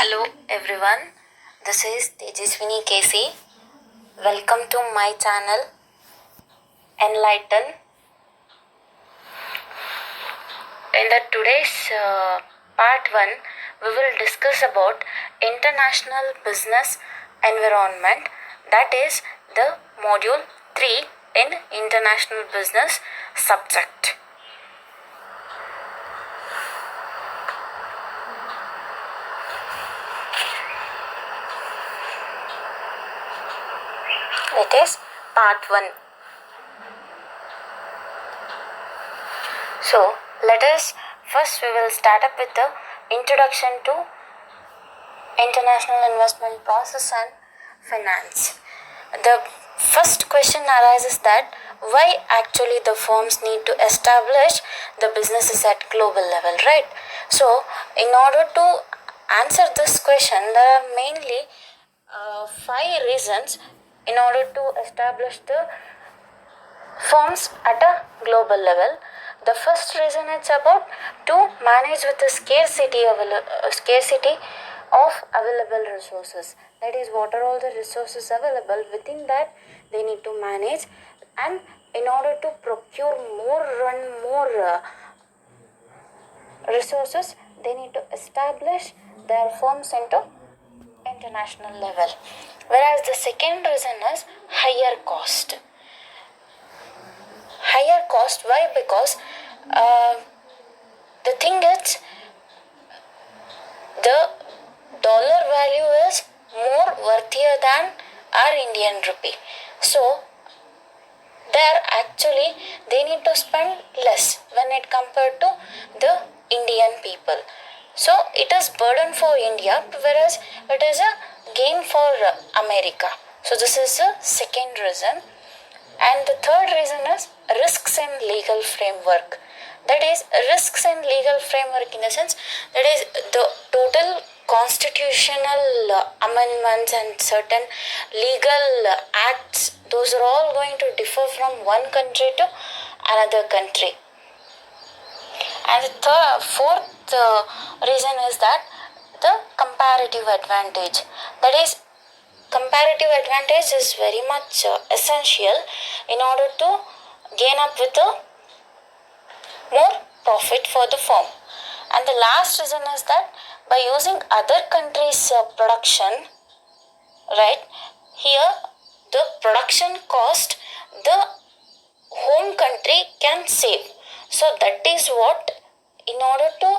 Hello everyone, this is Tejaswini Casey. Welcome to my channel Enlighten. In the today's part 1, we will discuss about international business environment, that is the module 3 in international business subject. It is part 1. So let us first we will start up with the introduction to international investment process and finance. The first question arises that why actually the firms need to establish the businesses at global level, right? So in order to answer this question, there are mainly 5 reasons in order to establish the firms at a global level. The first reason is about to manage with the scarcity of available resources. That is, what are all the resources available, within that they need to manage, and in order to procure more resources, they need to establish their firms into international level. Whereas the second reason is higher cost. Higher cost, why? Because the thing is, the dollar value is more worthier than our Indian rupee. So there actually they need to spend less when it compared to the Indian people. So it is burden for India, whereas it is a gain for America. So this is the second reason. And the third reason is risks in legal framework. That is, risks in legal framework in the sense that is the total constitutional amendments and certain legal acts, those are all going to differ from one country to another country. And the fourth reason is that the comparative advantage. That is, comparative advantage is very much essential in order to gain up with a more profit for the firm. And the last reason is that by using other countries' production, right, here the production cost the home country can save. So that is what, in order to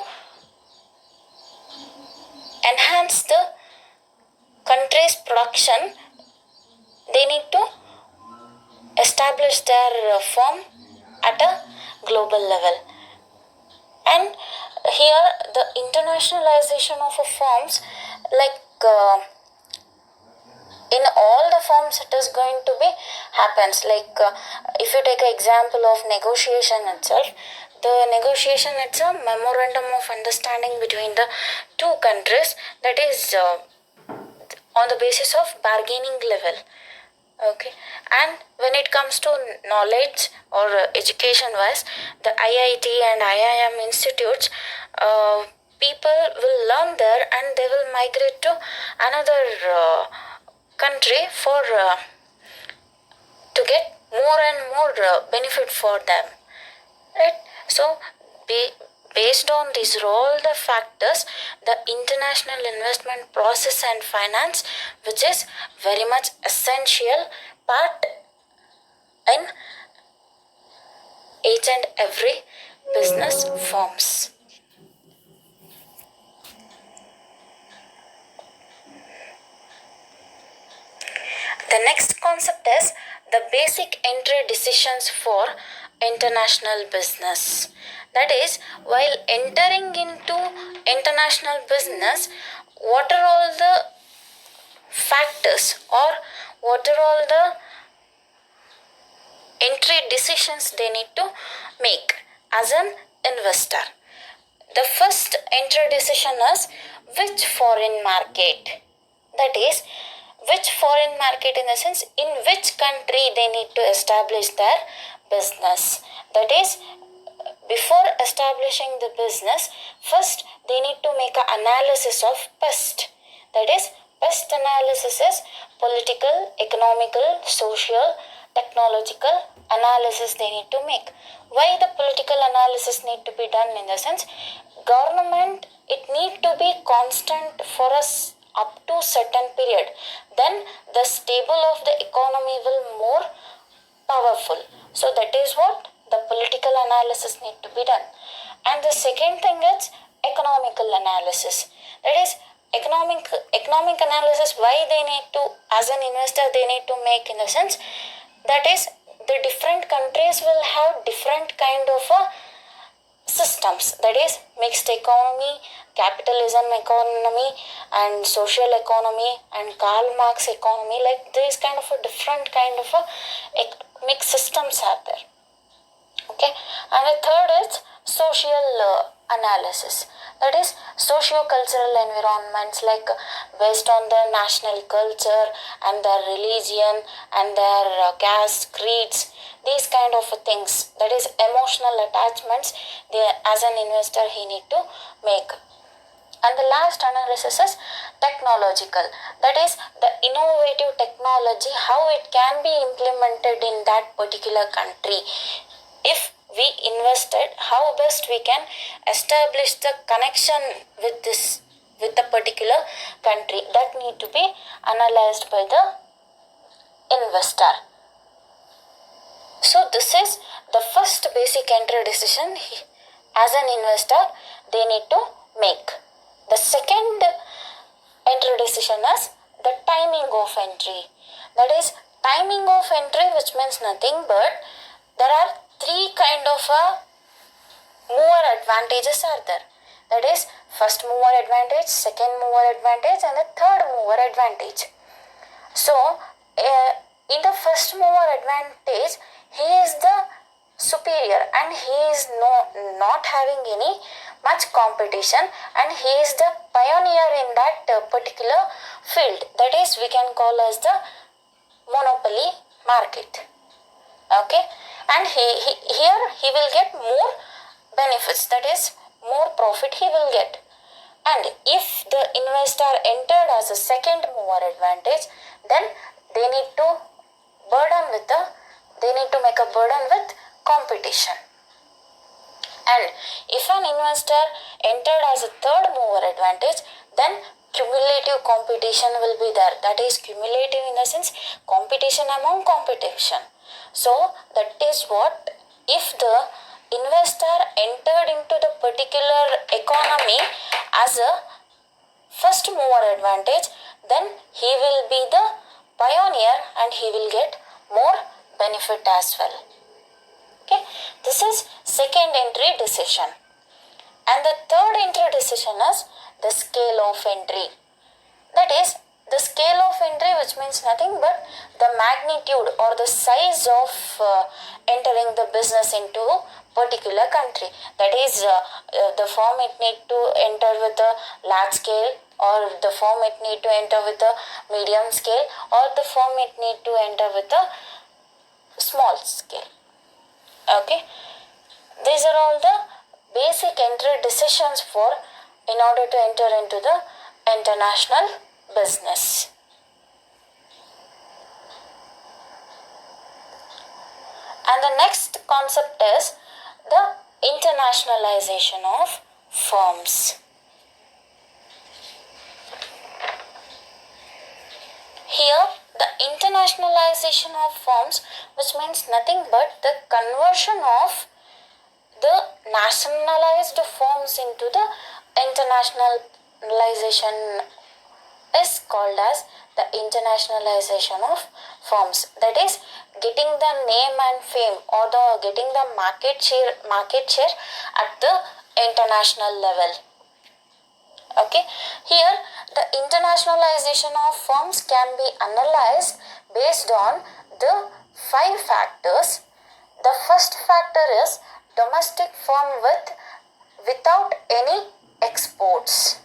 enhance the country's production, they need to establish their firm at a global level. And here the internationalization of a firms, like in all the firms it is going to be happens. Like if you take an example of negotiation itself, the negotiation, it's a memorandum of understanding between the two countries, that is on the basis of bargaining level. Okay. And when it comes to knowledge or education wise, the IIT and IIM institutes, people will learn there and they will migrate to another country for to get more and more benefit for them, right? So based on these all the factors, the international investment process and finance, which is very much essential part in each and every business firms. The next concept is the basic entry decisions for international business. That is, while entering into international business, what are all the factors or what are all the entry decisions they need to make as an investor. The first entry decision is which foreign market. That is, which foreign market in the sense in which country they need to establish their business. That is, before establishing the business, first they need to make an analysis of pest. That is, best analysis is political, economical, social, technological analysis they need to make. Why the political analysis need to be done? In the sense, government, it need to be constant for us up to certain period, then the stable of the economy will more powerful. So that is what the political analysis need to be done. And the second thing is economical analysis. That is, economic analysis, why they need to, as an investor they need to make, in the sense, that is, the different countries will have different kind of systems. That is, mixed economy, capitalism economy, and social economy, and Karl Marx economy. Like these kind of a different kind of a mixed systems are there. Okay, and the third is social analysis. That is, socio-cultural environments, like based on their national culture and their religion and their caste, creeds, these kind of things. That is, emotional attachments they, as an investor, he need to make. And the last analysis is technological. That is, the innovative technology, how it can be implemented in that particular country. If we invested, how best we can establish the connection with the particular country, that need to be analyzed by the investor. So this is the first basic entry decision as an investor they need to make. The second entry decision is the timing of entry. That is, timing of entry, which means nothing but there are three kind of mover advantages are there. That is, first mover advantage, second mover advantage, and the third mover advantage. So in the first mover advantage, he is the superior and he is not having any much competition, and he is the pioneer in that particular field. That is, we can call as the monopoly market. Okay, and here he will get more benefits, that is, more profit he will get. And if the investor entered as a second mover advantage, then they need to make a burden with competition. And if an investor entered as a third mover advantage, then cumulative competition will be there. That is, cumulative in the sense, competition among competition. So that is what, if the investor entered into the particular economy as a first mover advantage, then he will be the pioneer and he will get more benefit as well. Okay, this is second entry decision. And the third entry decision is the scale of entry. That is, the scale of entry, which means nothing but the magnitude or the size of entering the business into particular country. That is, the firm it need to enter with a large scale, or the firm it need to enter with a medium scale, or the firm it need to enter with a small scale. Okay, these are all the basic entry decisions in order to enter into the international business. And the next concept is the internationalization of firms. Here, the internationalization of firms, which means nothing but the conversion of the nationalized firms into the internationalization, is called as the internationalization of firms. That is, getting the name and fame, or getting the market share at the international level. Okay, here the internationalization of firms can be analyzed based on the 5 factors. The first factor is domestic firm without any exports.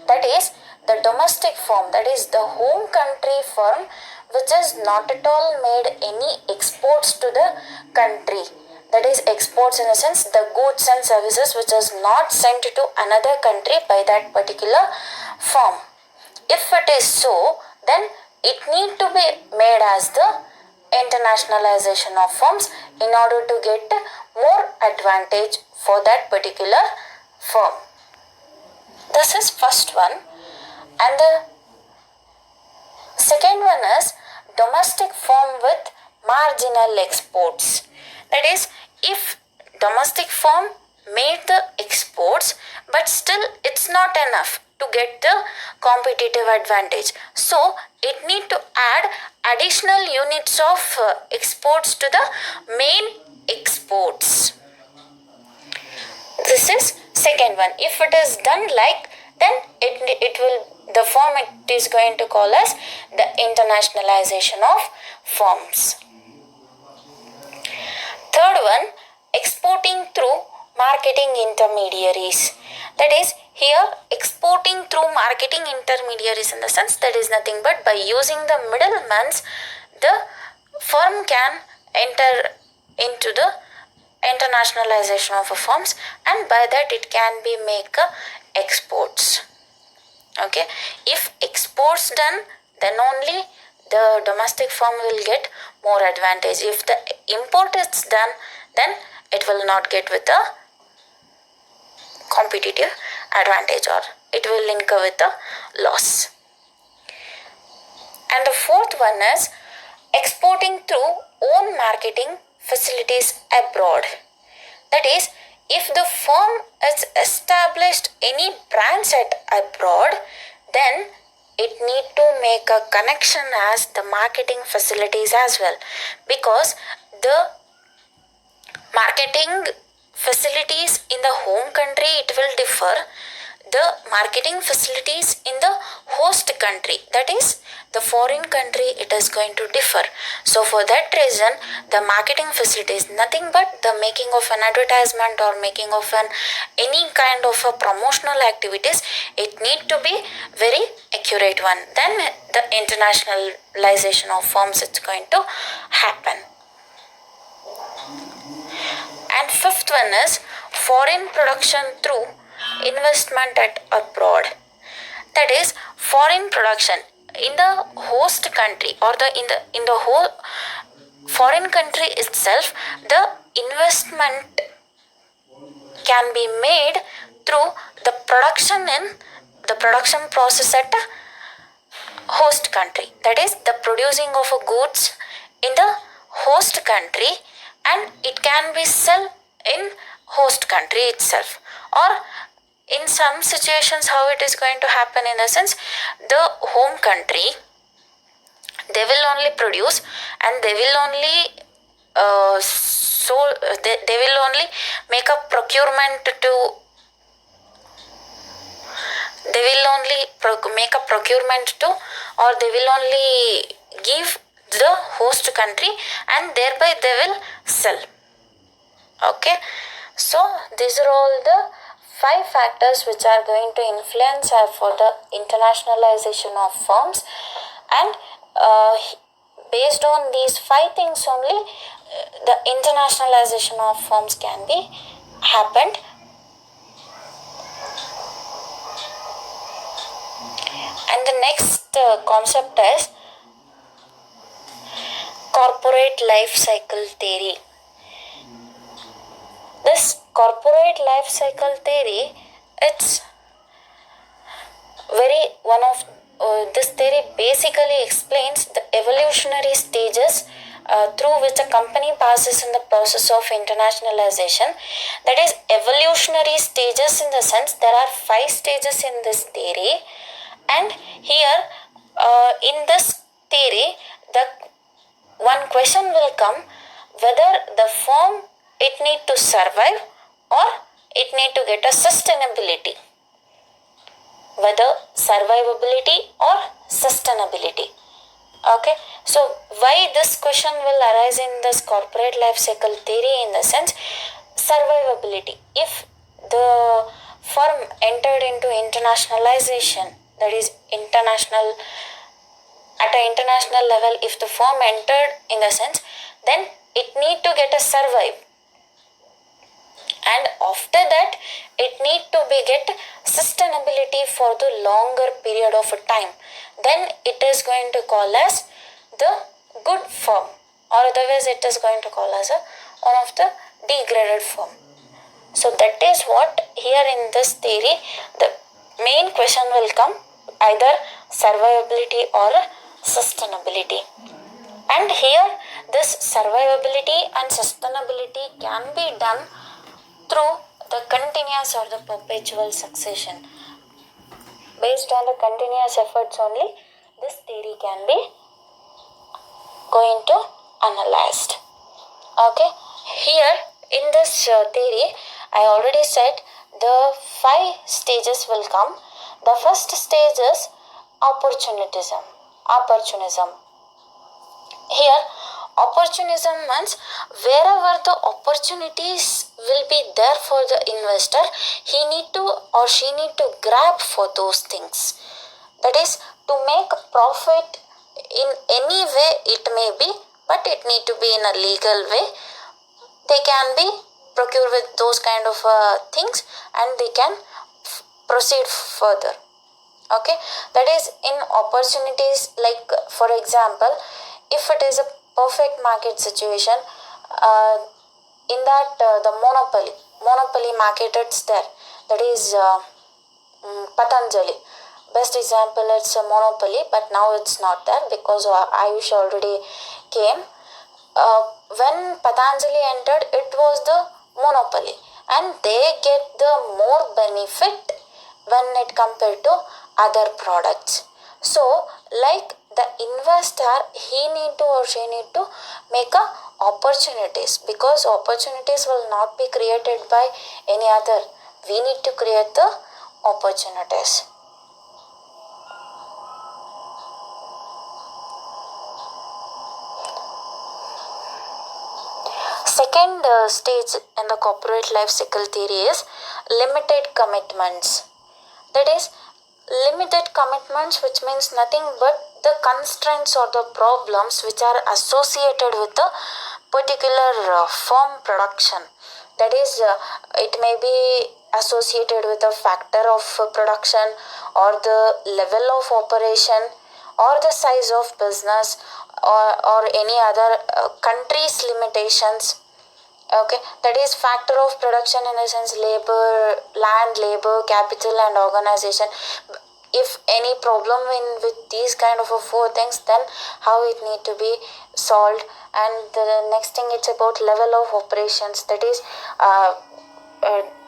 That is, the domestic firm, that is the home country firm, which is not at all made any exports to the country. That is, exports in the sense, the goods and services which is not sent to another country by that particular firm. if it is so, then it need to be made as the internationalization of firms in order to get more advantage for that particular firm. This is first one. And the second one is domestic firm with marginal exports. That is, if domestic firm made the exports but still it's not enough to get the competitive advantage, so it need to add additional units of exports to the main exports. This is second one. If it is done like, then it will, the firm it is going to call as the internationalization of firms. Third one, exporting through marketing intermediaries. That is, here exporting through marketing intermediaries in the sense that is nothing but by using the middlemen, the firm can enter into the internationalization of firms, and by that it can be make exports. Okay, if exports done, then only the domestic firm will get more advantage. If the import is done, then it will not get with a competitive advantage, or it will incur with a loss. And the fourth one is exporting through own marketing facilities abroad. That is, if the firm has established any branch at abroad, then it need to make a connection as the marketing facilities as well, because the marketing facilities in the home country it will differ, the marketing facilities in the host country, that is the foreign country, it is going to differ. So for that reason, the marketing facility is nothing but the making of an advertisement or making of any kind of a promotional activities. It need to be very accurate one. Then the internationalization of firms it's going to happen. And fifth one is foreign production through investment at abroad. That is, foreign production in the host country or in the whole foreign country itself, the investment can be made through the production process at a host country. That is, the producing of a goods in the host country, and it can be sold in host country itself. Or in some situations, how it is going to happen in the sense, the home country, they will only produce and they will only they will only make a procurement to, they will only make a procurement to, or they will only give the host country, and thereby they will sell. Okay, so these are all the 5 factors which are going to influence for the internationalization of firms, and based on these 5 things only, the internationalization of firms can be happened. And the next concept is corporate life cycle theory. This corporate life cycle theory, it's very one of this theory basically explains the evolutionary stages through which a company passes in the process of internationalization. That is, evolutionary stages in the sense there are 5 stages in this theory, and here in this theory, the one question will come whether the firm it need to survive or it need to get a sustainability. Whether survivability or sustainability. Okay, so why this question will arise in this corporate life cycle theory in the sense survivability. If the firm entered into internationalization, that is international, at an international level, if the firm entered in the sense, then it need to get a survive. and after that it need to be get sustainability for the longer period of time, then it is going to call as the good form, or otherwise it is going to call as a one of the degraded form. So that is what here in this theory the main question will come, either survivability or sustainability. And here this survivability and sustainability can be done through the continuous or the perpetual succession. Based on the continuous efforts only, this theory can be going to analyzed. Okay, here in this theory I already said the 5 stages will come. The first stage is opportunism. Here opportunism means wherever the opportunities will be there for the investor, he need to or she need to grab for those things. That is to make profit in any way it may be, but it need to be in a legal way. They can be procured with those kind of things and they can proceed further. Okay, that is in opportunities, like for example, if it is a perfect market situation, in that the monopoly market it's there, that is Patanjali. Best example, it's a monopoly, but now it's not there because Ayush already came. When Patanjali entered, it was the monopoly and they get the more benefit when it compared to other products. So like the investor, he need to or she need to make a opportunities, because opportunities will not be created by any other. We need to create the opportunities. Second stage in the corporate life cycle theory is limited commitments. That is limited commitments, which means nothing but the constraints or the problems which are associated with the particular firm production. That is it may be associated with a factor of production or the level of operation or the size of business or any other country's limitations. Okay, that is factor of production in the sense labor, land, labor, capital and organization. If any problem with these kind of 4 things, then how it need to be solved. And the next thing, it's about level of operations, that is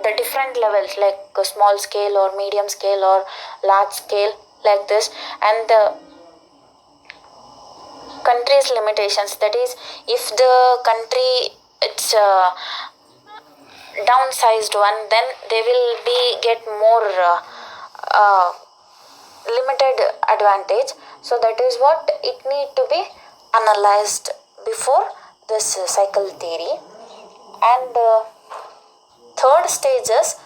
the different levels, like small scale or medium scale or large scale, like this. And the country's limitations, that is if the country it's downsized one, then they will be get more limited advantage. So that is what it need to be analyzed before this cycle theory. And third stage is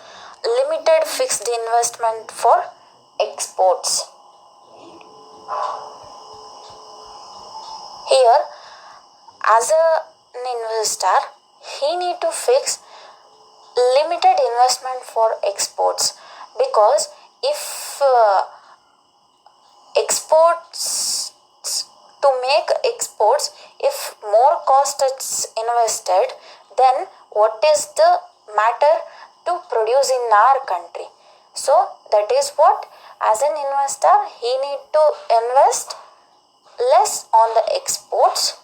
limited fixed investment for exports. Here, as an investor, he need to fix limited investment for exports, because if exports, to make exports, if more cost is invested, then what is the matter to produce in our country? So that is what, as an investor, he need to invest less on the exports,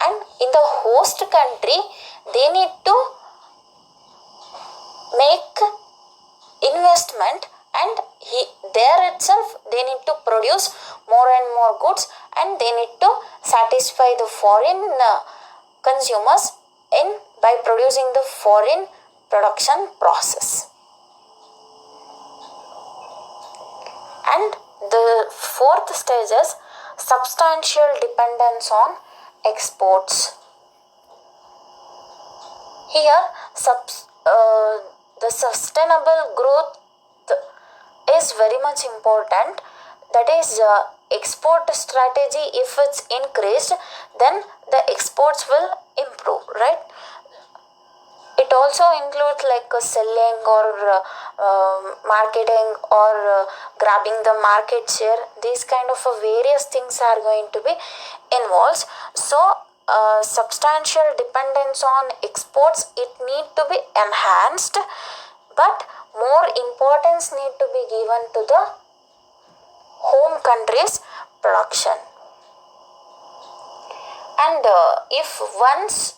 and in the host country they need to make investment, and there itself they need to produce more and more goods, and they need to satisfy the foreign consumers in by producing the foreign production process. And the fourth stage is substantial dependence on exports. Here the sustainable growth is very much important. That is export strategy, if it's increased, then the exports will improve, right? It also includes like selling or marketing or grabbing the market share. These kind of various things are going to be involved. So substantial dependence on exports, it need to be enhanced, but more importance need to be given to the home country's production. And if once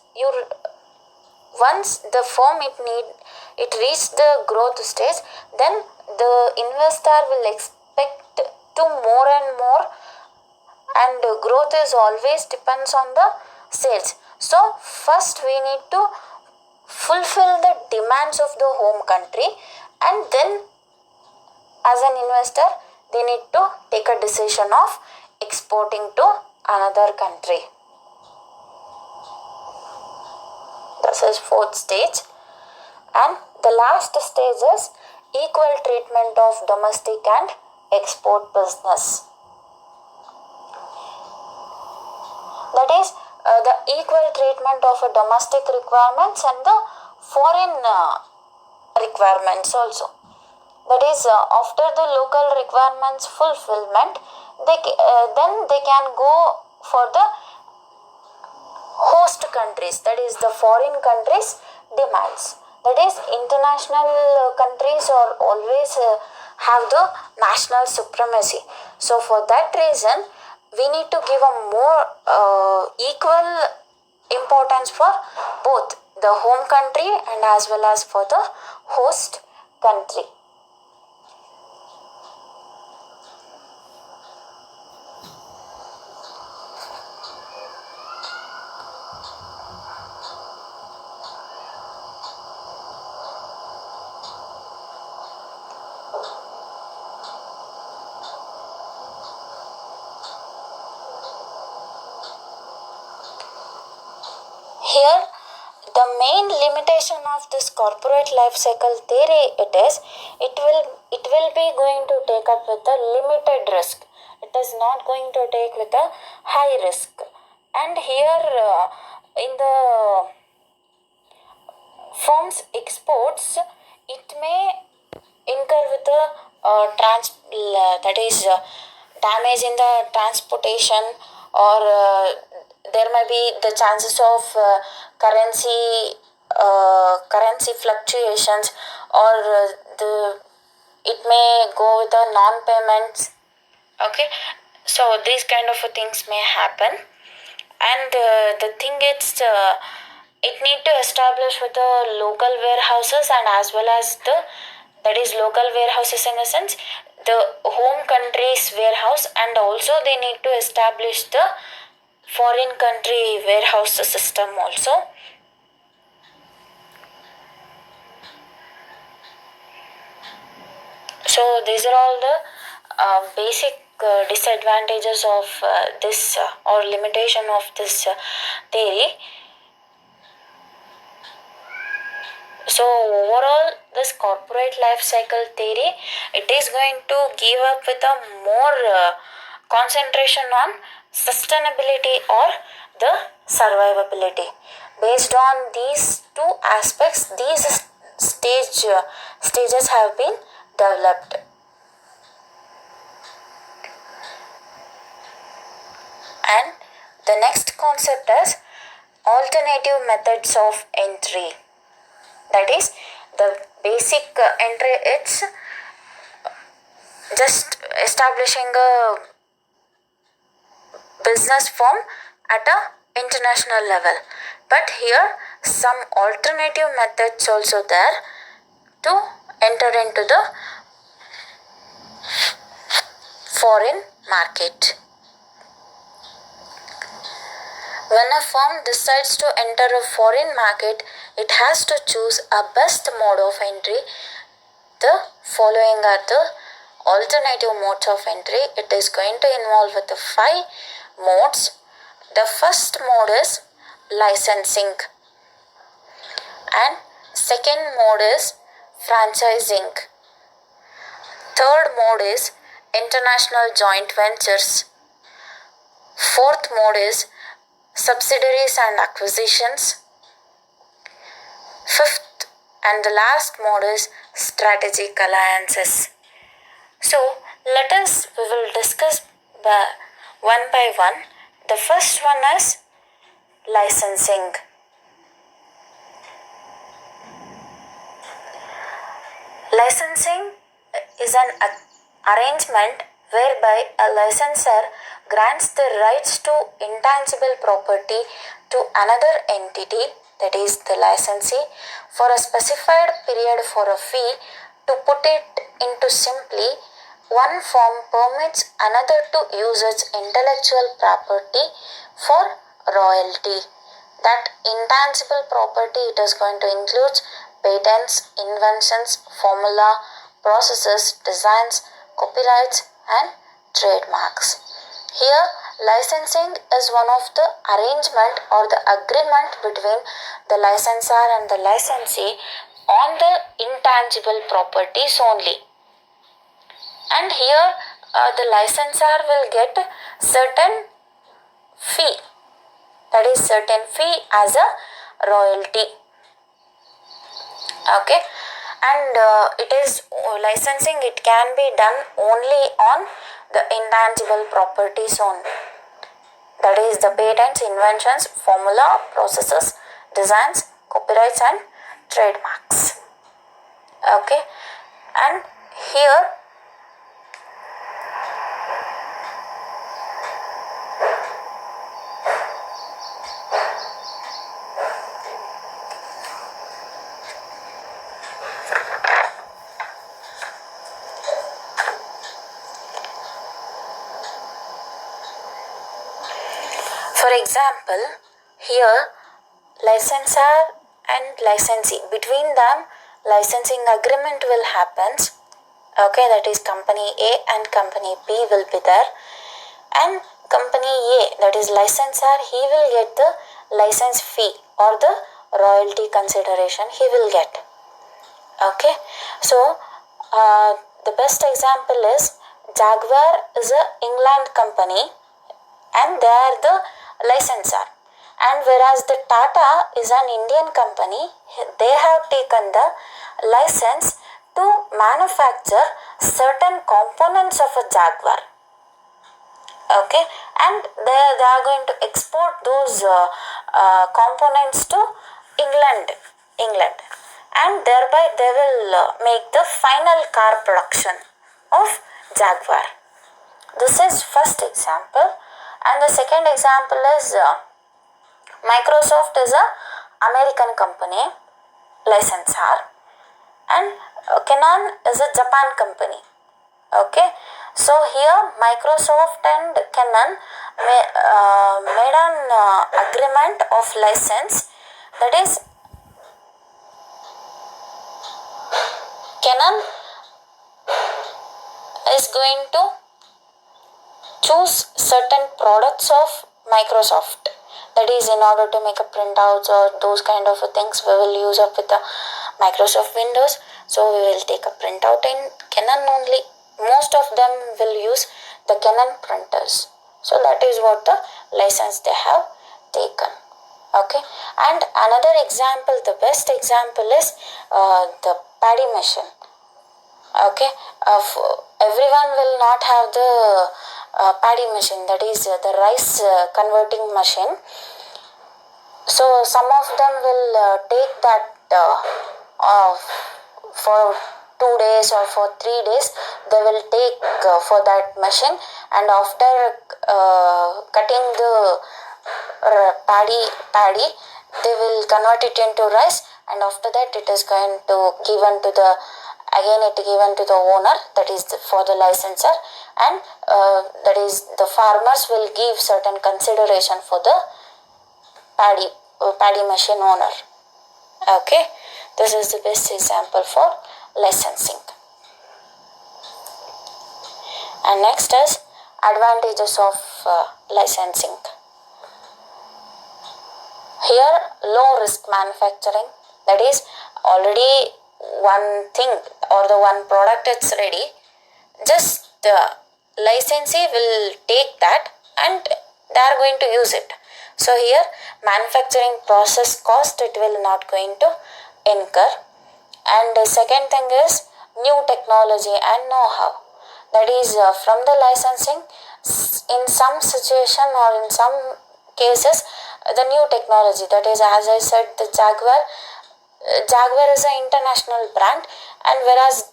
the firm it reach the growth stage, then the investor will expect to more and more, and growth is always depends on the sales. So first we need to fulfill the demands of the home country, and then as an investor they need to take a decision of exporting to another country. This is fourth stage. And the last stage is equal treatment of domestic and export business. That is the equal treatment of domestic requirements and the foreign requirements also. That is after the local requirements fulfillment, then they can go for the host countries, that is the foreign countries demands. That is international countries are always have the national supremacy. So for that reason we need to give a more equal importance for both the home country and as well as for the host country. Here, the main limitation of this corporate life cycle theory it will be going to take up with a limited risk. It is not going to take with a high risk. And here in the firm's exports, it may incur with the damage in the transportation, or there may be the chances of currency fluctuations, or it may go with the non-payments. Okay, so these kind of things may happen. And the thing is it need to establish with the local warehouses, and as well as that is local warehouses in the sense the home country's warehouse, and also they need to establish the foreign country warehouse system also. So these are all the basic disadvantages of this or limitation of this theory. So overall, this corporate life cycle theory, it is going to give up with a more concentration on sustainability or the survivability. Based on these two aspects, these stages have been developed. And the next concept is alternative methods of entry. That is the basic entry, it's just establishing a business firm at a international level. But here some alternative methods also there to enter into the foreign market. When a firm decides to enter a foreign market, it has to choose a best mode of entry. The following are the alternative modes of entry. It is going to involve with the 5 modes. The first mode is licensing, and second mode is franchising. Third mode is international joint ventures. Fourth mode is subsidiaries and acquisitions. Fifth and the last mode is strategic alliances. So we will discuss one by one. The first one is licensing. Licensing is an arrangement whereby a licensor grants the rights to intangible property to another entity, that is the licensee, for a specified period for a fee. To put it into simply, one firm permits another to use its intellectual property for royalty. That intangible property, it is going to include patents, inventions, formula, processes, designs, copyrights and trademarks. Here, licensing is one of the arrangement or the agreement between the licensor and the licensee on the intangible properties only. And here the licensor will get certain fee, that is certain fee as a royalty. Okay, and it is licensing, it can be done only on the intangible properties only, that is the patents, inventions, formula, processes, designs, copyrights and trademarks. Okay, and here for example, here licensor and licensee, between them licensing agreement will happen. Okay, that is company A and company B will be there, and company A, that is licensor, he will get the license fee or the royalty consideration he will get. Okay, so the best example is Jaguar is a England company and they are the licensor, and whereas the Tata is an Indian company, they have taken the license to manufacture certain components of a Jaguar. Okay, and they are going to export those components to England, and thereby they will make the final car production of Jaguar. This is first example. And the second example is Microsoft is a American company, licensor, and Canon is a Japan company. Okay, so here Microsoft and Canon made an agreement of license, that is Canon is going to choose certain products of Microsoft, that is in order to make a printouts or those kind of things we will use up with the Microsoft Windows. So we will take a printout in Canon only. Most of them will use the Canon printers. So that is what the license they have taken. Okay, and another example, the best example is the paddy machine. Okay, everyone will not have the paddy machine, that is the rice converting machine. So some of them will take that for 2 days or for 3 days they will take for that machine, and after cutting the paddy they will convert it into rice, and after that it is going to given to the owner, that is for the licensor, and that is the farmers will give certain consideration for the paddy machine owner. Okay, this is the best example for licensing. And next is advantages of licensing. Here, low risk manufacturing, that is already one thing or the one product it's ready, just the licensee will take that and they are going to use it. So here manufacturing process cost, it will not going to incur. And the second thing is new technology and know-how. That is from the licensing, in some situation or in some cases, the new technology. That is, as I said, the Jaguar is an international brand, and whereas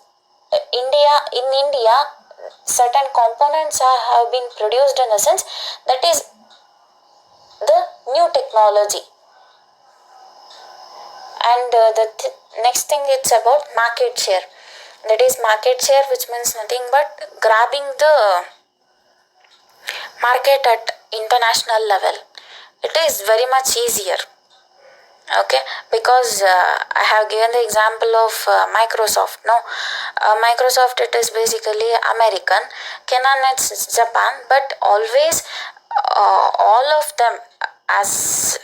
in India, certain components have been produced in the sense that is the new technology. And the next thing, it's about market share. That is market share, which means nothing but grabbing the market at international level. It is very much easier. Okay, because I have given the example of Microsoft. No, Microsoft, it is basically American. Canon, it's Japan. But always all of them, as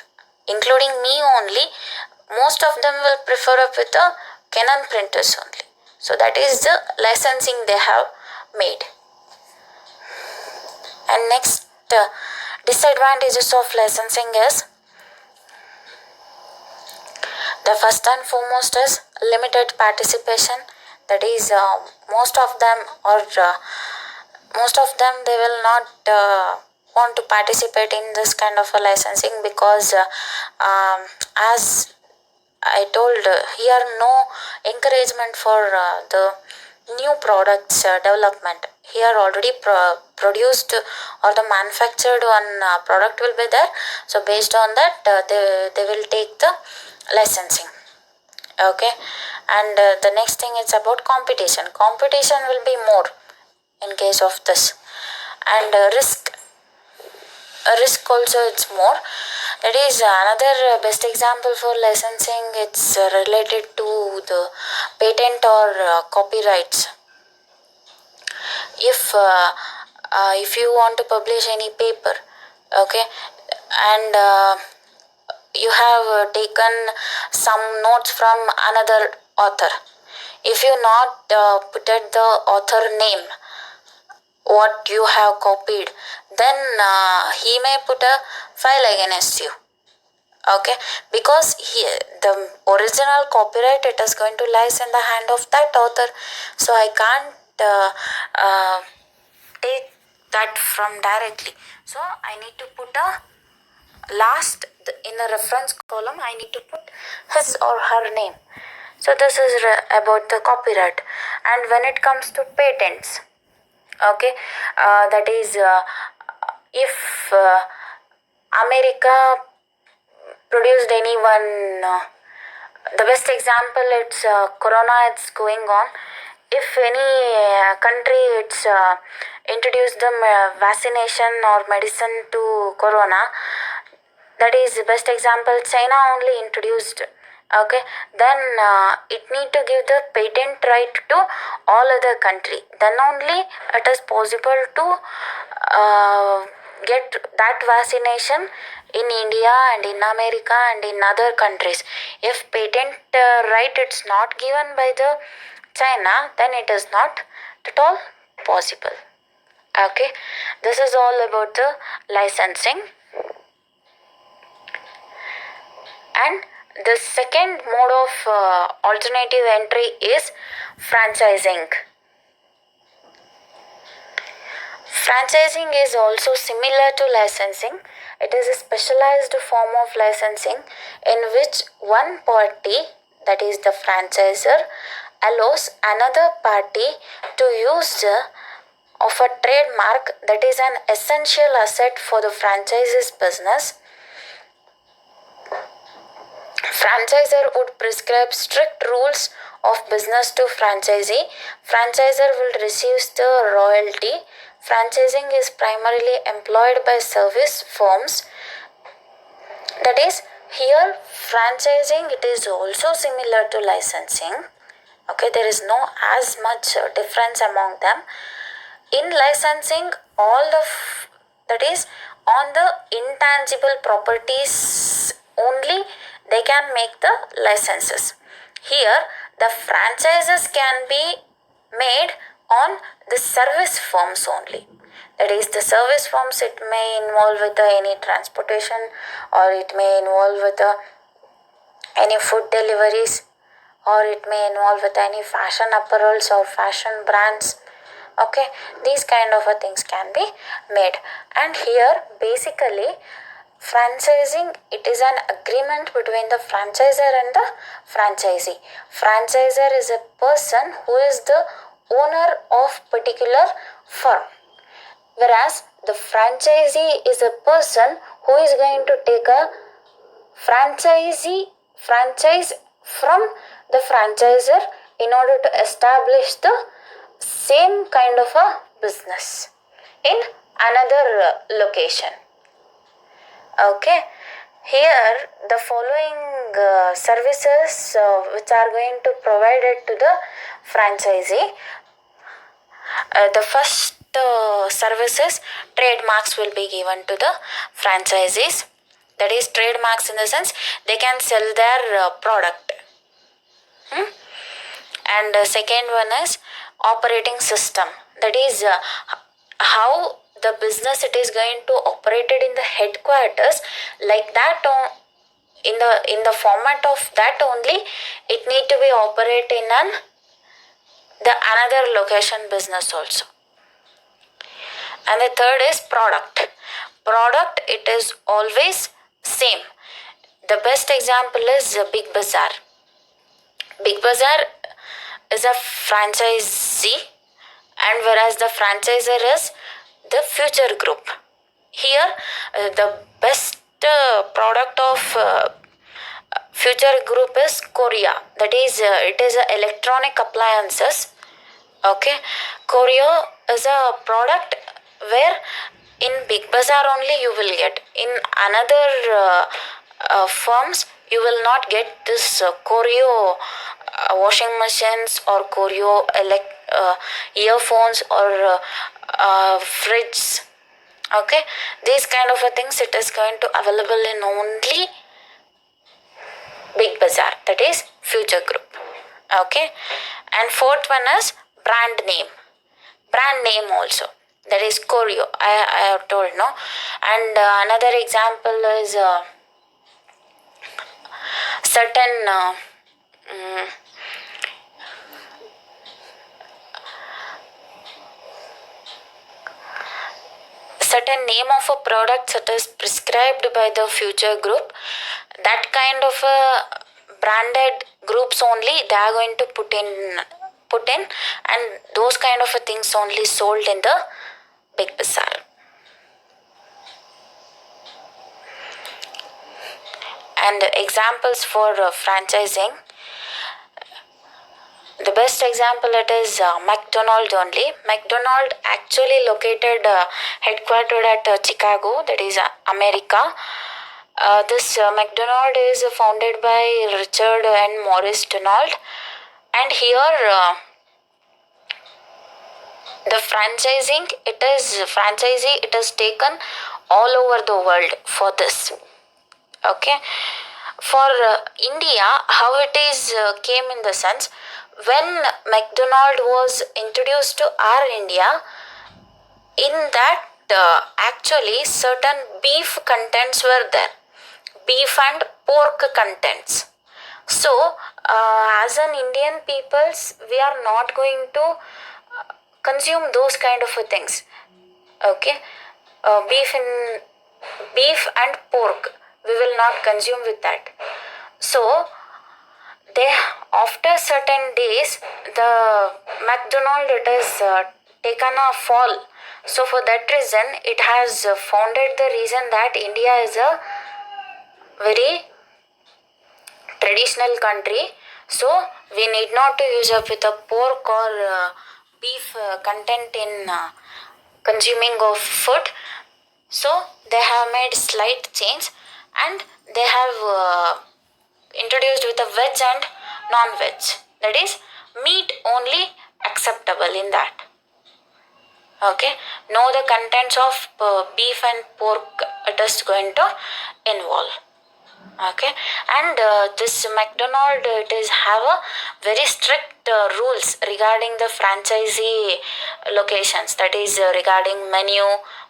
including me only, most of them will prefer up with the Canon printers only. So that is the licensing they have made. And next disadvantages of licensing is, the first and foremost is limited participation. That is, most of them they will not want to participate in this kind of a licensing, because as I told, here no encouragement for the new products development. Here already produced or the manufactured one product will be there. So based on that, they will take the licensing. Okay, and the next thing is about competition. Competition will be more in case of this, and risk also it's more. That is another best example for licensing. It's related to the patent or copyrights. If you want to publish any paper, okay, and you have taken some notes from another author. If you not put the author name, what you have copied, then he may put a file against you. Okay, because the original copyright, it is going to lies in the hand of that author. So I can't take that from directly. So I need to put a last in the reference column, I need to put his or her name. So this is about the copyright. And when it comes to patents, okay, that is if America produced anyone, the best example, it's corona, it's going on. If any country it's introduced the vaccination or medicine to corona, that is the best example, China only introduced. Okay, then it need to give the patent right to all other country. Then only it is possible to get that vaccination in India and in America and in other countries. If patent right it's not given by the China, then it is not at all possible. Okay, this is all about the licensing. And the second mode of alternative entry is franchising. Franchising is also similar to licensing. It is a specialized form of licensing in which one party, that is the franchisor, allows another party to use of a trademark that is an essential asset for the franchisee's business. Franchisor would prescribe strict rules of business to franchisee. Franchisor will receive the royalty. Franchising is primarily employed by service firms. That is, here franchising, it is also similar to licensing. Okay, there is no as much difference among them. In licensing, that is on the intangible properties only they can make the licenses. Here the franchises can be made on the service firms only. That is, the service firms, it may involve with any transportation, or it may involve with any food deliveries. or it may involve with any fashion apparels or fashion brands. Okay, these kind of things can be made. And here basically franchising, it is an agreement between the franchisor and the franchisee. Franchisor is a person who is the owner of particular firm, whereas the franchisee is a person who is going to take a franchise from the franchisor in order to establish the same kind of a business in another location. Okay, here the following services which are going to provide it to the franchisee. The first services, trademarks will be given to the franchisees. That is, trademarks in the sense they can sell their product. And second one is operating system. That is how the business it is going to operated in the headquarters, like that in the format of that only it need to be operated in the another location business also. And the third is product. Product, it is always same. The best example is Big Bazaar. Big Bazaar is a franchisee, and whereas the franchisor is the Future Group. Here the best product of Future Group is Korea. That is it is electronic appliances. Okay, Korea is a product where in Big Bazaar only you will get. In another firms you will not get this Koryo washing machines or Koryo earphones or fridges. Okay, these kind of things it is going to available in only Big Bazaar, that is Future Group. Okay, and fourth one is brand name. Brand name also, that is Koryo. I have told, no. And another example is certain certain name of a product that is prescribed by the Future Group. That kind of branded groups only they are going to put in, and those kind of things only sold in the Big Bazaar. And examples for franchising. The best example it is McDonald only. McDonald actually located headquartered at Chicago, that is America. This McDonald is founded by Richard and Maurice Donald, and here the franchisee it is taken all over the world for this. Okay, for India, how it is came in the sense, when McDonald was introduced to our India, in that actually certain beef contents were there, beef and pork contents. So as an Indian peoples, we are not going to consume those kind of things. Okay, beef and pork we will not consume with that. So they, after certain days, the McDonald it is taken a fall. So for that reason it has founded the reason that India is a very traditional country, so we need not to use up with a pork or beef content in consuming of food. So they have made slight change, and they have introduced with a veg and non-veg, that is meat only acceptable in that. Okay, know the contents of beef and pork it is going to involve. Okay, and this McDonald it is have a very strict rules regarding the franchisee locations, that is regarding menu,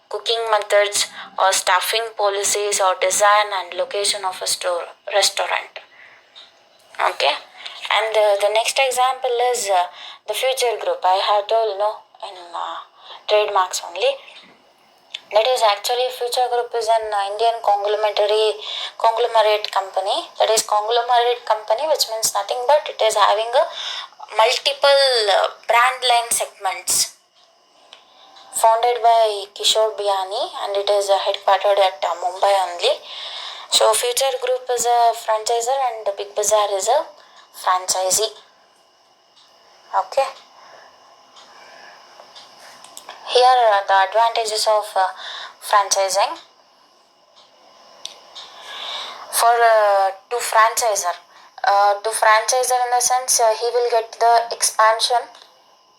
cooking methods or staffing policies or design and location of a restaurant. Okay, And the next example is the Future Group. I have told in trademarks only. That is actually Future Group is an Indian conglomerate company. That is conglomerate company, which means nothing but it is having a multiple brand line segments. Founded by Kishore Biyani, and it is headquartered at Mumbai only. So Future Group is a franchisor and the Big Bazaar is a franchisee. Okay. Here are the advantages of franchising. For to franchisor in the sense he will get the expansion.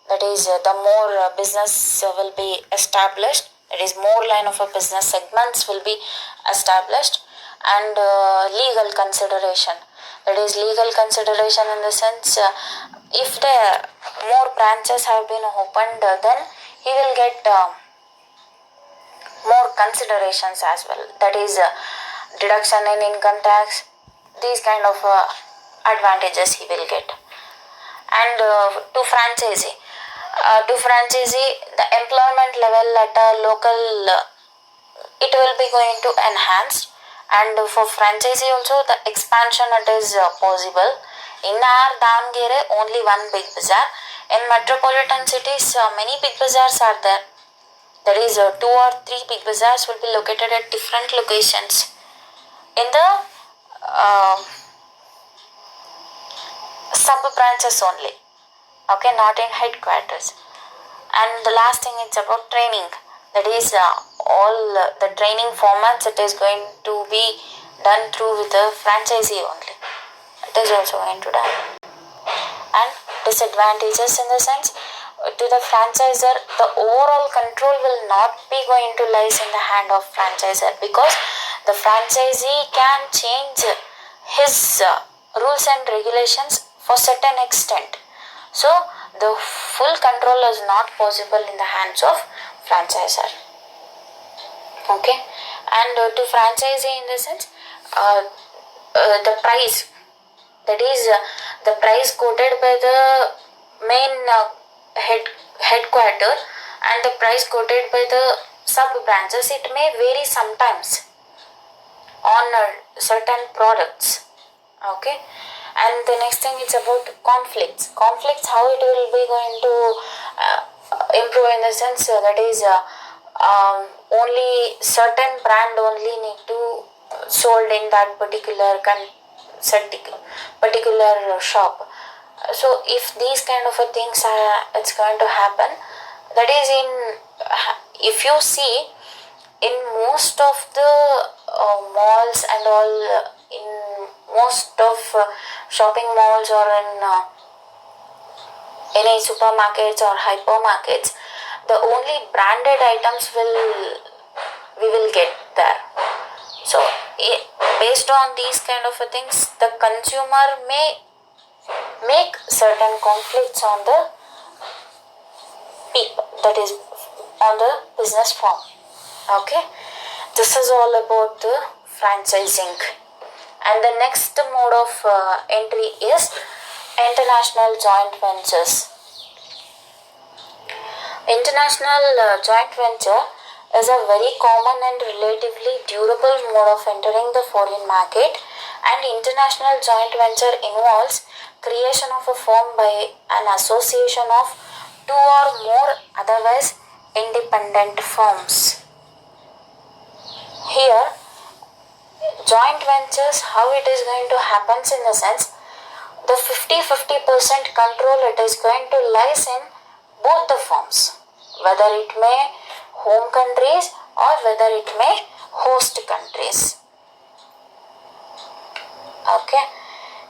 That is the more business will be established. That is more line of a business segments will be established. And legal consideration. That is legal consideration in the sense if the more branches have been opened, then he will get more considerations as well. That is deduction in income tax. These kind of advantages he will get. And to franchisee, the employment level at a local it will be going to enhance. And for franchisee also the expansion it is possible. In our Davangere only one Big Bazaar. In metropolitan cities many Big Bazaars are there. There is 2 or 3 Big Bazaars will be located at different locations in the sub branches only. Okay, not in headquarters. And the last thing is about training. That is all the training formats it is going to be done through with the franchisee only. It is also going to done. And disadvantages in the sense to the franchisor, the overall control will not be going to lies in the hand of franchisor, because the franchisee can change his rules and regulations for certain extent. So the full control is not possible in the hands of franchisor. Okay. And to franchisee in the sense the price, that is the price quoted by the main headquarter and the price quoted by the sub branches, it may vary sometimes on certain products. Okay. And the next thing is about conflicts, how it will be going to improve in the sense that is only certain brand only need to sold in that particular shop. So if these kind of things are it's going to happen, that is if you see in most of the malls and all, in most of shopping malls or in any supermarkets or hypermarkets, the only branded items we will get there. So based on these kind of things, the consumer may make certain conflicts on the people, that is on the business form. Okay, this is all about the franchising. And the next mode of entry is international joint ventures. International joint venture is a very common and relatively durable mode of entering the foreign market, and international joint venture involves creation of a firm by an association of 2 or more otherwise independent firms. Here joint ventures, how it is going to happen in the sense the 50% control it is going to lies in both the firms, whether it may home countries or whether it may host countries. Okay,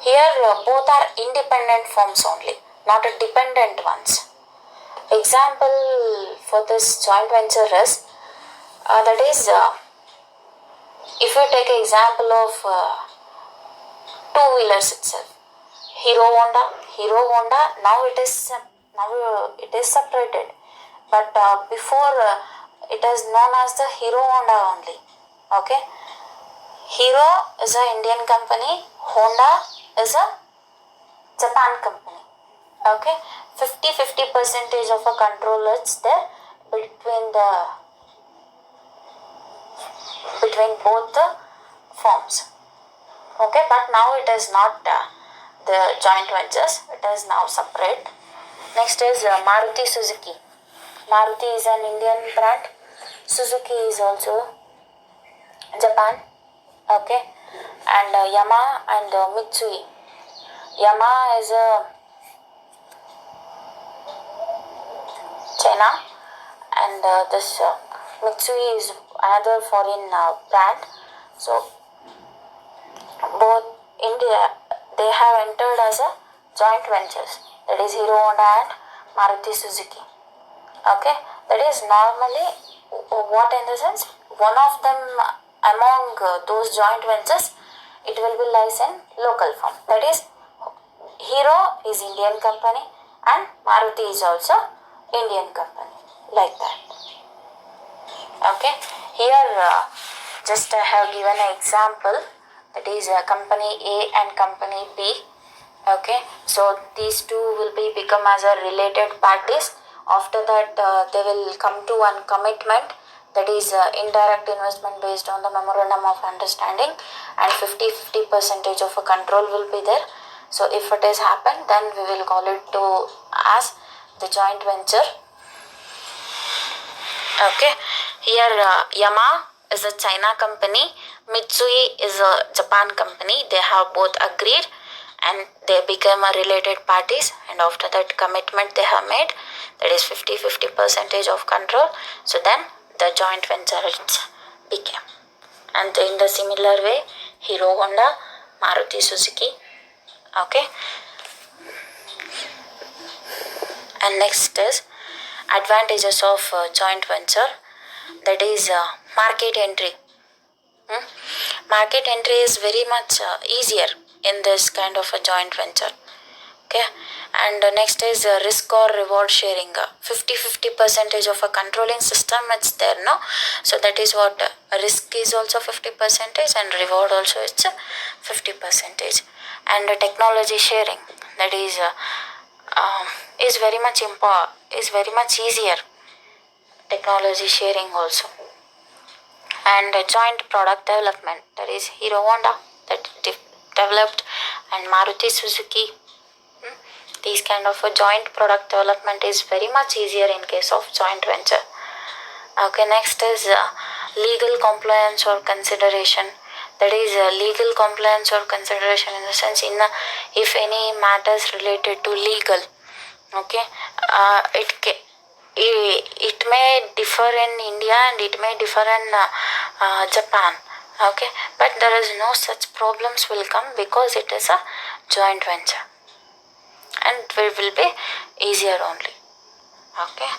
here both are independent firms only, not a dependent ones. Example for this joint venture is that is if you take an example of two-wheelers itself, Hero Honda, now it is separated, but before it is known as the Hero Honda only. Okay, Hero is an Indian company, Honda is a Japan company. Okay, 50-50 percentage of a control is there between both the firms. Okay, but now it is not the joint ventures, it is now separate. Next is Maruti Suzuki. Maruti is an Indian brand. Suzuki is also Japan. Okay, and Yamaha and Mitsui. Yamaha is China, and this Mitsui is another foreign brand. So both India, they have entered as a joint ventures, that is Hero Honda and Maruti Suzuki. Okay, that is normally what in the sense, one of them among those joint ventures, it will be licensed local firm, that is Hero is Indian company and Maruti is also Indian company, like that. Okay, here just I have given an example, that is company A and company B. Okay, so these two will be become as a related parties. After that they will come to one commitment, that is indirect investment based on the memorandum of understanding, and 50-50 percentage of a control will be there. So if it has happened, then we will call it to as the joint venture. Okay, here Yamaha is a China company, Mitsui is a Japan company. They have both agreed and they became a related parties, and after that commitment they have made, that is 50-50 percentage of control. So then the joint venture it became. And in the similar way, Hero Honda, Maruti Suzuki. Okay, and next is advantages of joint venture, that is market entry. Market entry is very much easier in this kind of a joint venture. Okay, and next is risk or reward sharing. 50-50 percentage of a controlling system it's there now. So that is what risk is also 50 percentage and reward also it's 50 percentage. And technology sharing, that is very much is very much easier. Technology sharing also. And joint product development, that is Hero Honda that developed and Maruti Suzuki. These kind of a joint product development is very much easier in case of joint venture. Okay, next is legal compliance or consideration, that is legal compliance or consideration in the sense if any matters related to legal. Okay, it may differ in India and it may differ in Japan. Okay, but there is no such problems will come because it is a joint venture and it will be easier only. Okay,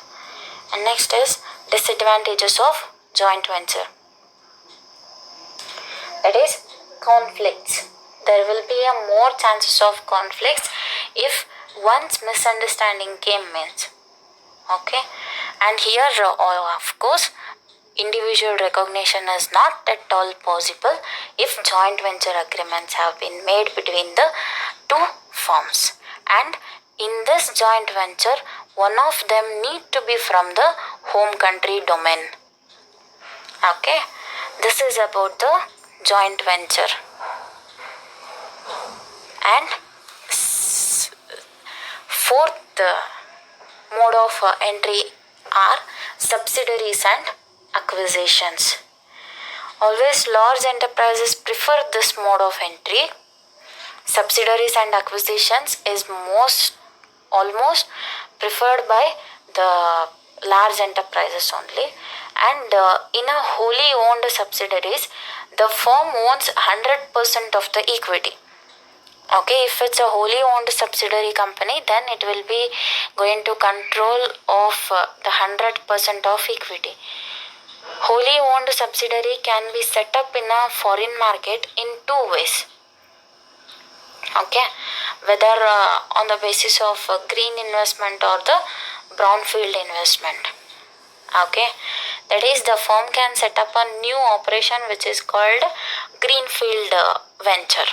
and next is disadvantages of joint venture, that is conflicts. There will be a more chances of conflicts if once misunderstanding came means. Okay, and here of course individual recognition is not at all possible if joint venture agreements have been made between the two firms, and in this joint venture one of them need to be from the home country domain. Okay, this is about the joint venture. And fourth mode of entry are subsidiaries and acquisitions. Always large enterprises prefer this mode of entry. Subsidiaries and acquisitions is almost preferred by the large enterprises only. And in a wholly owned subsidiaries, the firm owns 100% of the equity. Okay, if it's a wholly owned subsidiary company, then it will be going to control of the 100% of equity. Wholly owned subsidiary can be set up in a foreign market in two ways. Okay, whether on the basis of green investment or the brownfield investment. Okay, that is the firm can set up a new operation which is called greenfield venture.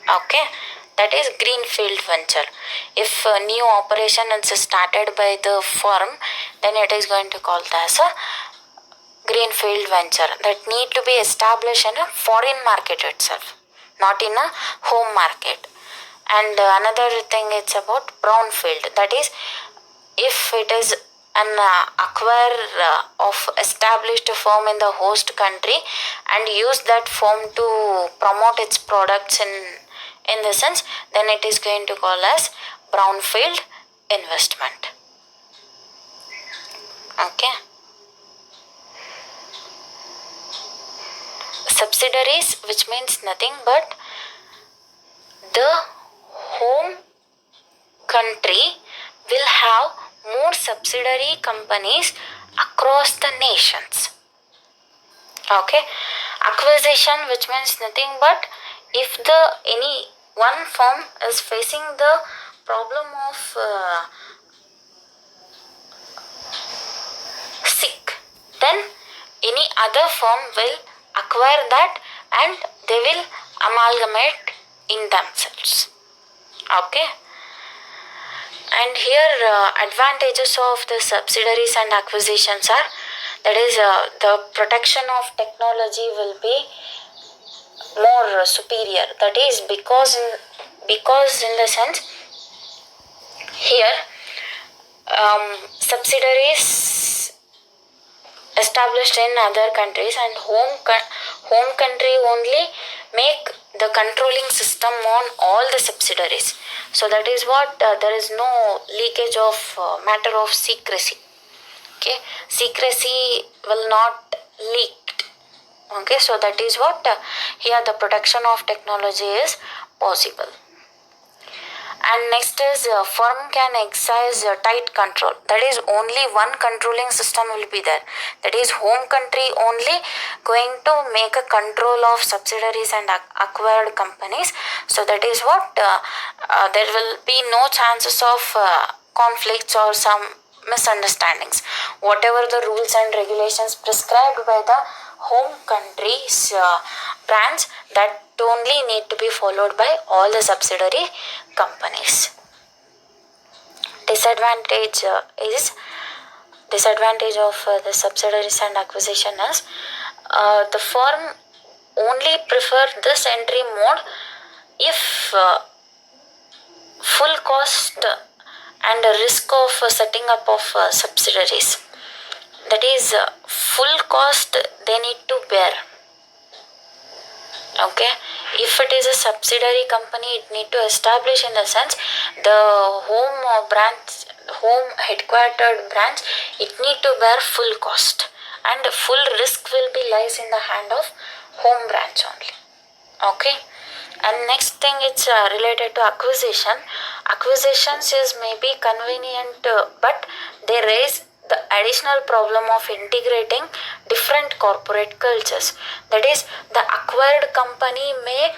Okay, that is greenfield venture. If a new operation is started by the firm, then it is going to call it as a greenfield venture that need to be established in a foreign market itself, not in a home market. And another thing, it's about brownfield, that is if it is an acquire of established firm in the host country and use that firm to promote its products in the sense, then it is going to call as brownfield investment. Okay. Subsidiaries, which means nothing but the home country will have more subsidiary companies across the nations. Okay. Acquisition, which means nothing but if the any one firm is facing the problem of sick, then any other firm will acquire that and they will amalgamate in themselves. Okay. And here advantages of the subsidiaries and acquisitions are, that is the protection of technology will be more superior. That is because in the sense here subsidiaries established in other countries and home country only make the controlling system on all the subsidiaries. So that is what there is no leakage of matter of secrecy. Okay, secrecy will not leaked. Okay, so that is what here the protection of technology is possible. And next is firm can exercise tight control. That is only one controlling system will be there. That is home country only going to make a control of subsidiaries and acquired companies. So that is what there will be no chances of conflicts or some misunderstandings. Whatever the rules and regulations prescribed by the home country's branch, that only need to be followed by all the subsidiary companies. Disadvantage of the subsidiaries and acquisition is the firm only prefer this entry mode if full cost and risk of setting up of subsidiaries, that is full cost they need to bear. Okay, if it is a subsidiary company, it need to establish in the sense the home headquartered branch, it need to bear full cost and full risk will be lies in the hand of home branch only. Okay. And next thing, it's related to acquisition. Acquisitions is maybe convenient, but they raise the additional problem of integrating different corporate cultures. That is, the acquired company may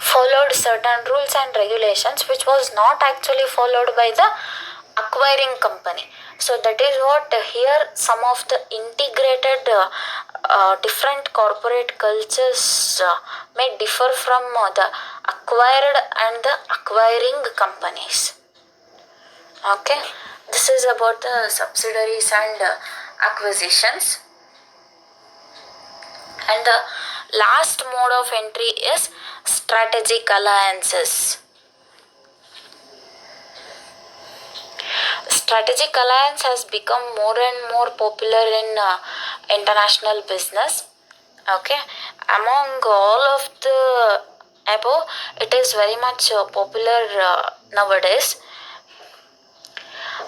followed certain rules and regulations which was not actually followed by the acquiring company. So that is what here some of the integrated different corporate cultures may differ from the acquired and the acquiring companies. Okay, this is about the subsidiaries and acquisitions. And the last mode of entry is strategic alliances. Strategic alliance has become more and more popular in international business. Okay, among all of the above, it is very much popular nowadays.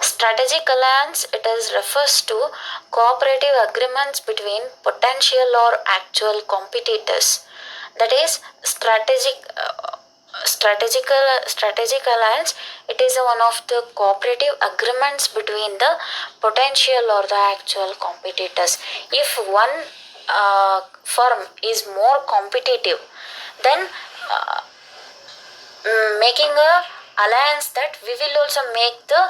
Strategic alliance, it is refers to cooperative agreements between potential or actual competitors. That is strategic alliance, it is one of the cooperative agreements between the potential or the actual competitors. If one firm is more competitive, then making a alliance that we will also make the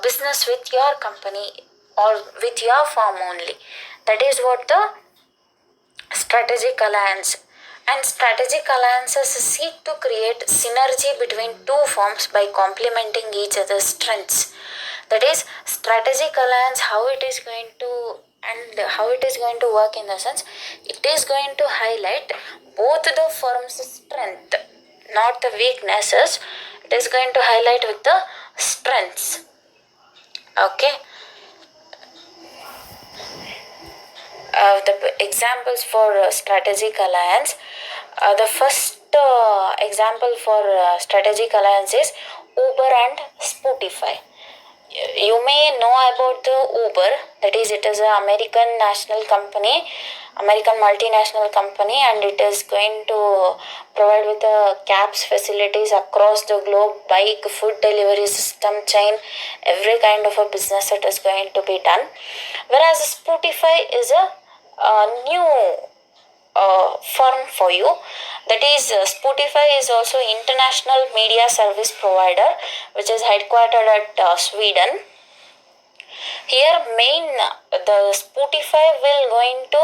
business with your company or with your firm only. That is what the strategic alliance. And strategic alliances seek to create synergy between two firms by complementing each other's strengths. That is, strategic alliance, how it is going to and how it is going to work in the sense, it is going to highlight both the firm's strength, not the weaknesses. It is going to highlight with the strengths. Okay. The examples for strategic alliance. The first example for strategic alliance is Uber and Spotify. You may know about the Uber, that is, it is an American national company, American multinational company, and it is going to provide with the cabs facilities across the globe, bike, food delivery system, chain, every kind of a business that is going to be done. Whereas Spotify is a new firm for you. That is, Spotify is also international media service provider, which is headquartered at Sweden. Here, the Spotify will going to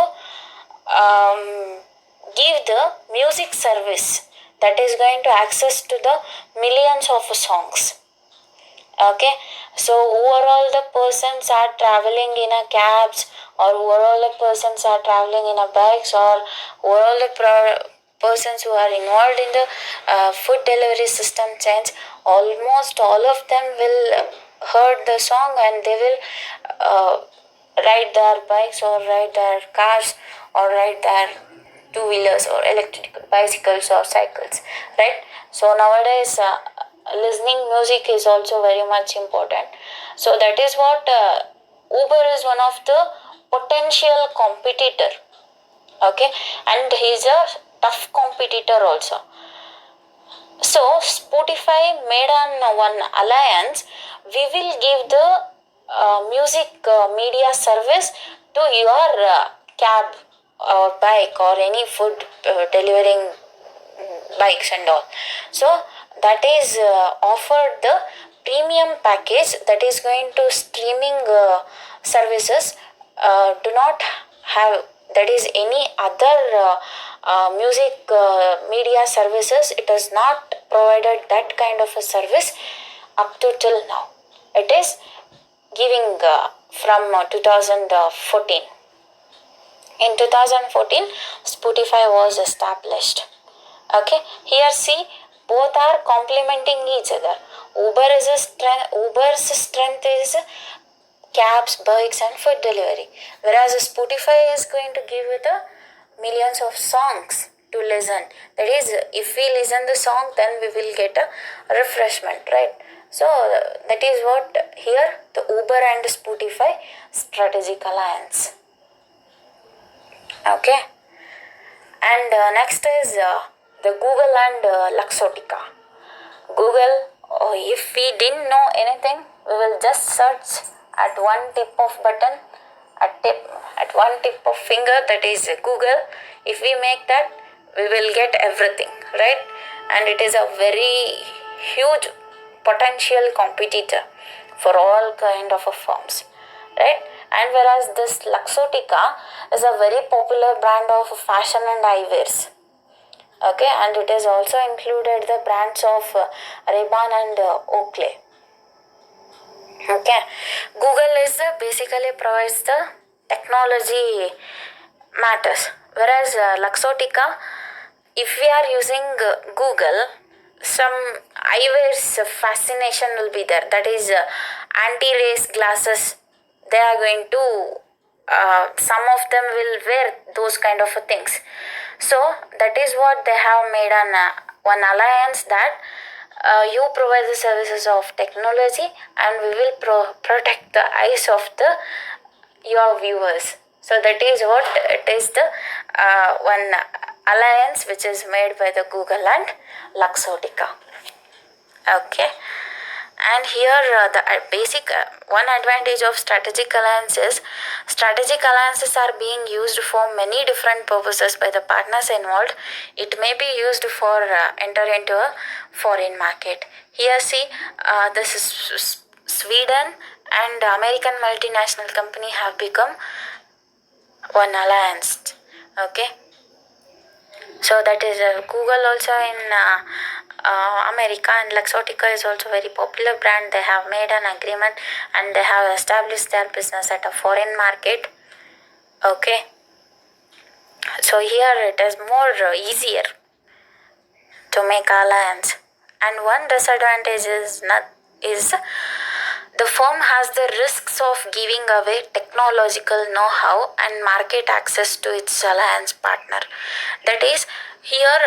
give the music service, that is going to access to the millions of songs. Okay, so who are all the persons are traveling in a cabs, or who are all the persons are traveling in a bikes, or who are all the persons who are involved in the food delivery system chains, almost all of them will heard the song, and they will ride their bikes or ride their cars or ride their two-wheelers or electric bicycles or cycles, right? So nowadays listening music is also very much important. So that is what Uber is one of the potential competitor. Okay, and he is a tough competitor also. So Spotify made on one alliance. We will give the music media service to your cab or bike or any food delivering bikes and all. So that is offered the premium package, that is going to streaming services do not have, that is any other music media services, it has not provided that kind of a service up to till now. It is giving from 2014. In 2014 Spotify was established. Okay, here see, both are complementing each other. Uber's strength is cabs, bikes, and food delivery, whereas Spotify is going to give it a millions of songs to listen. That is, if we listen the song, then we will get a refreshment, right? So that is what here the Uber and Spotify strategic alliance. Okay, and next is the Google and Luxottica. Google, if we didn't know anything, we will just search at one tip of button, at one tip of finger, that is Google. If we make that, we will get everything, right? And it is a very huge potential competitor for all kind of firms, right? And whereas this Luxottica is a very popular brand of fashion and eyewears. Okay, and it is also included the brands of Ray-Ban and Oakley. Okay, Google is basically provides the technology matters, whereas Luxottica, if we are using Google, some eyewears fascination will be there. That is anti-race glasses. They are going to some of them will wear those kind of things. So that is what they have made an one alliance, that you provide the services of technology, and we will protect the eyes of the your viewers. So that is what it is, the one alliance which is made by the Google and Luxottica. Okay, and here the basic one advantage of strategic alliances are being used for many different purposes by the partners involved. It may be used for enter into a foreign market. Here see, this is Sweden and American multinational company have become one alliance. Okay, So that is Google also in America, and Luxottica is also very popular brand. They have made an agreement and they have established their business at a foreign market. Okay, so here it is more easier to make alliance. And one disadvantage is the firm has the risks of giving away technological know-how and market access to its alliance partner. That is, here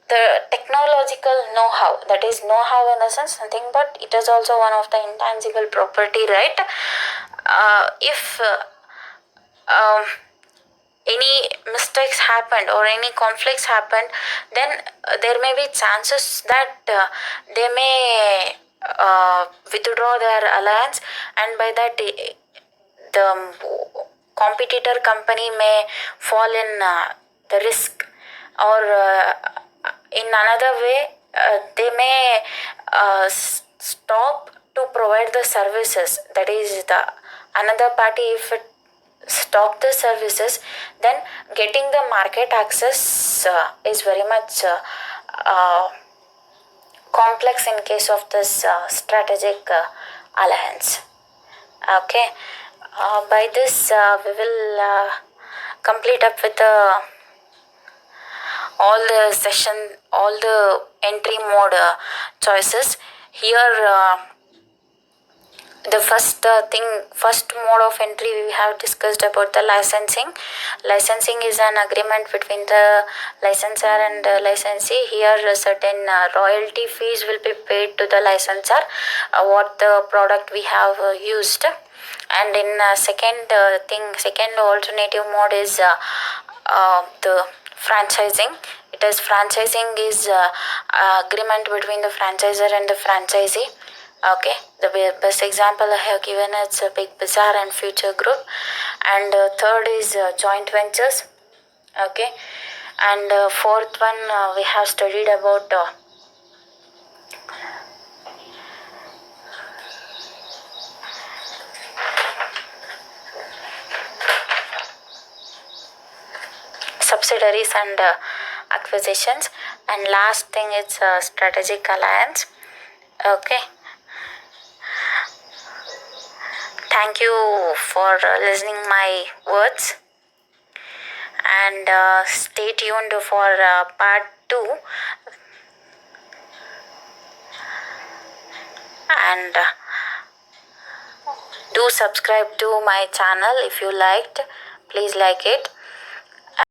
the technological know-how, that is know-how in the sense nothing but it is also one of the intangible property, right? If any mistakes happened or any conflicts happened, then there may be chances that they may withdraw their alliance, and by that the competitor company may fall in the risk, or in another way they may stop to provide the services. That is, the another party, if it stop the services, then getting the market access is very much complex in case of this strategic alliance. Okay, by this we will complete up with all the session, all the entry mode choices. Here the first mode of entry we have discussed about the licensing. Licensing is an agreement between the licensor and the licensee. Here certain royalty fees will be paid to the licensor what the product we have used. And in second alternative mode is the franchising. It is franchising is agreement between the franchisor and the franchisee. Okay, the best example I have given is Big Bazaar and Future Group. And third is joint ventures. Okay, and fourth one we have studied about subsidiaries and acquisitions. And last thing is strategic alliance. Okay, thank you for listening my words, and stay tuned for part 2. And do subscribe to my channel if you liked. Please like it.